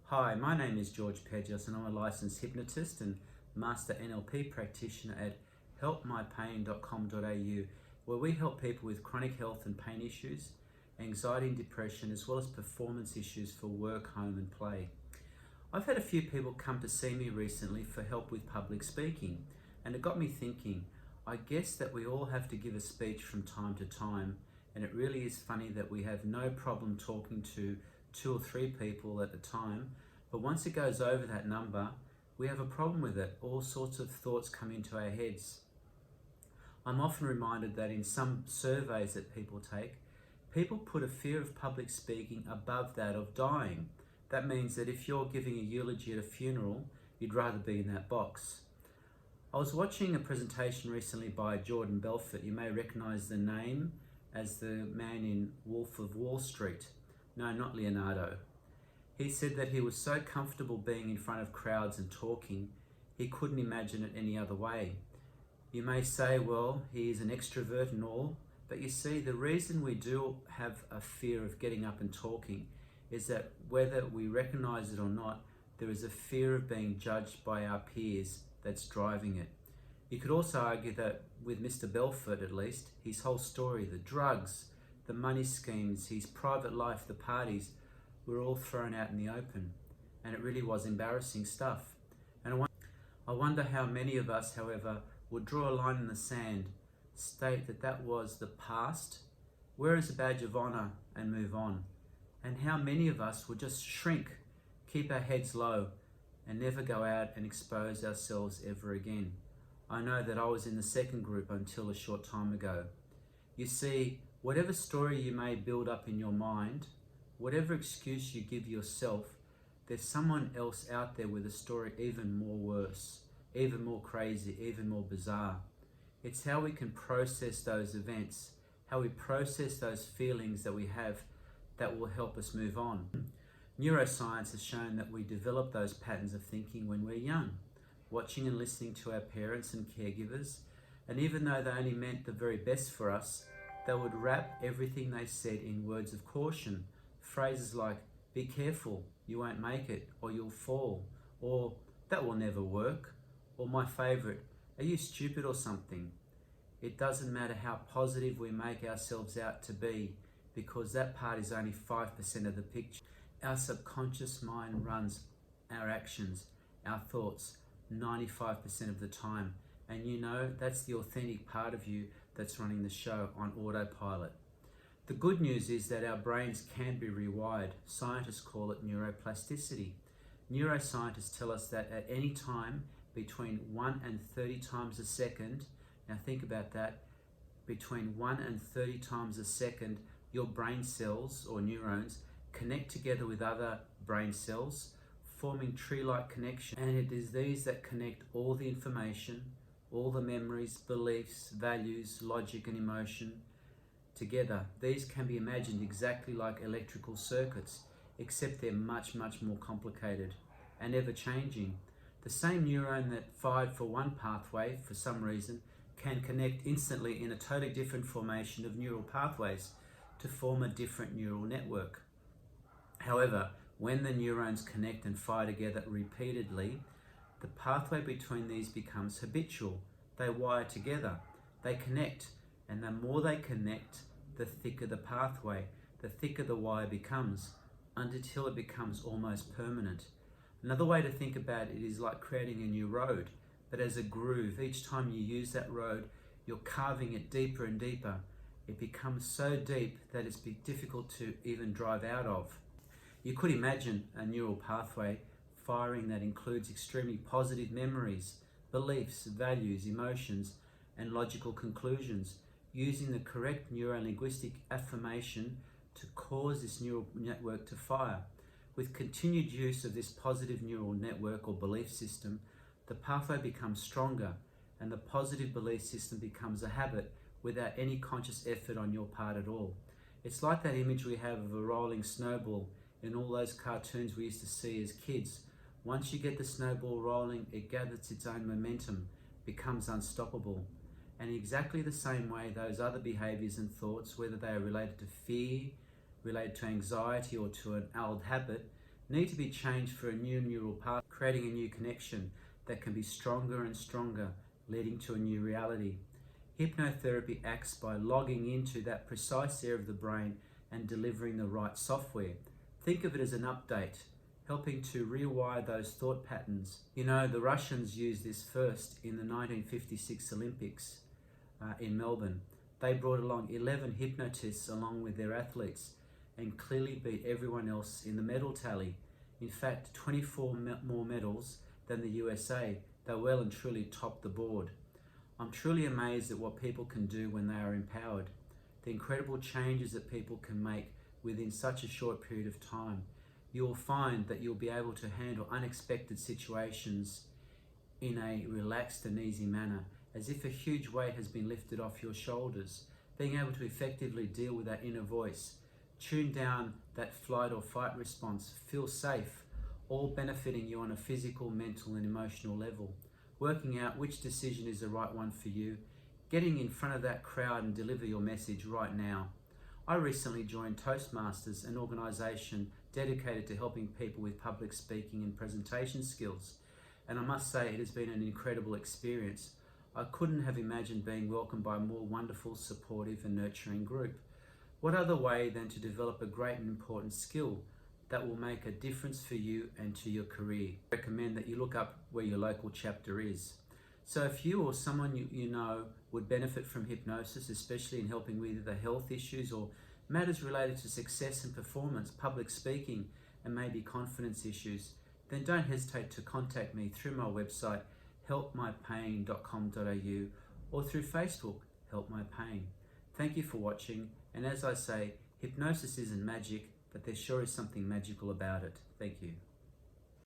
Hi, my name is George Pedros and I'm a licensed hypnotist and master NLP practitioner at helpmypain.com.au, where we help people with chronic health and pain issues, anxiety and depression, as well as performance issues for work, home and play. I've had a few people come to see me recently for help with public speaking, and it got me thinking. I guess that we all have to give a speech from time to time, and it really is funny that we have no problem talking to 2 or 3 people at a time, but once it goes over that number, we have a problem with it. All sorts of thoughts come into our heads. I'm often reminded that in some surveys that people take, people put a fear of public speaking above that of dying. That means that if you're giving a eulogy at a funeral, you'd rather be in that box. I was watching a presentation recently by Jordan Belfort. You may recognize the name as the man in Wolf of Wall Street. No, not Leonardo. He said that he was so comfortable being in front of crowds and talking, he couldn't imagine it any other way. You may say, well, he is an extrovert and all, but you see, the reason we do have a fear of getting up and talking is that whether we recognize it or not, there is a fear of being judged by our peers that's driving it. You could also argue that with Mr. Belfort, at least, his whole story, the drugs, the money schemes, his private life, the parties, were all thrown out in the open. And it really was embarrassing stuff. And I wonder how many of us, however, would draw a line in the sand, state that that was the past, wear as a badge of honor and move on. And how many of us would just shrink, keep our heads low, and never go out and expose ourselves ever again. I know that I was in the second group until a short time ago. You see, whatever story you may build up in your mind, whatever excuse you give yourself, there's someone else out there with a story even more worse, even more crazy, even more bizarre. It's how we can process those events, how we process those feelings that we have that will help us move on. Neuroscience has shown that we develop those patterns of thinking when we're young, watching and listening to our parents and caregivers, and even though they only meant the very best for us, they would wrap everything they said in words of caution, phrases like, be careful, you won't make it, or you'll fall, or that will never work, or my favorite, are you stupid or something? It doesn't matter how positive we make ourselves out to be, because that part is only 5% of the picture. Our subconscious mind runs our actions, our thoughts, 95% of the time. And you know, that's the authentic part of you that's running the show on autopilot. The good news is that our brains can be rewired. Scientists call it neuroplasticity. Neuroscientists tell us that at any time between 1 and 30 times a second, now think about that, between 1 and 30 times a second, your brain cells or neurons connect together with other brain cells, forming tree-like connection. And it is these that connect all the information, all the memories, beliefs, values, logic and emotion together. These can be imagined exactly like electrical circuits, except they're much, much more complicated and ever-changing. The same neuron that fired for one pathway for some reason can connect instantly in a totally different formation of neural pathways to form a different neural network. However, when the neurons connect and fire together repeatedly, the pathway between these becomes habitual. They wire together, they connect, and the more they connect, the thicker the pathway, the thicker the wire becomes, until it becomes almost permanent. Another way to think about it is like creating a new road, but as a groove. Each time you use that road, you're carving it deeper and deeper. It becomes so deep that it's difficult to even drive out of. You could imagine a neural pathway firing that includes extremely positive memories, beliefs, values, emotions, and logical conclusions, using the correct neuro-linguistic affirmation to cause this neural network to fire. With continued use of this positive neural network or belief system, the pathway becomes stronger and the positive belief system becomes a habit without any conscious effort on your part at all. It's like that image we have of a rolling snowball in all those cartoons we used to see as kids. Once you get the snowball rolling, it gathers its own momentum, becomes unstoppable. And in exactly the same way, those other behaviors and thoughts, whether they are related to fear, related to anxiety or to an old habit, need to be changed for a new neural path, creating a new connection that can be stronger and stronger, leading to a new reality. Hypnotherapy acts by logging into that precise area of the brain and delivering the right software. Think of it as an update, helping to rewire those thought patterns. You know, the Russians used this first in the 1956 Olympics in Melbourne. They brought along 11 hypnotists along with their athletes and clearly beat everyone else in the medal tally. In fact, 24 more medals than the USA. They well and truly topped the board. I'm truly amazed at what people can do when they are empowered. The incredible changes that people can make within such a short period of time. You'll find that you'll be able to handle unexpected situations in a relaxed and easy manner, as if a huge weight has been lifted off your shoulders, being able to effectively deal with that inner voice, tune down that flight or fight response, feel safe, all benefiting you on a physical, mental and emotional level, working out which decision is the right one for you, getting in front of that crowd and deliver your message right now. I recently joined Toastmasters, an organisation dedicated to helping people with public speaking and presentation skills, and I must say it has been an incredible experience. I couldn't have imagined being welcomed by a more wonderful, supportive and nurturing group. What other way than to develop a great and important skill that will make a difference for you and to your career? I recommend that you look up where your local chapter is. So if you or someone you know would benefit from hypnosis, especially in helping with either health issues or matters related to success and performance, public speaking and maybe confidence issues, then don't hesitate to contact me through my website helpmypain.com.au or through Facebook, Help My Pain. Thank you for watching, and as I say, hypnosis isn't magic, but there sure is something magical about it. Thank you.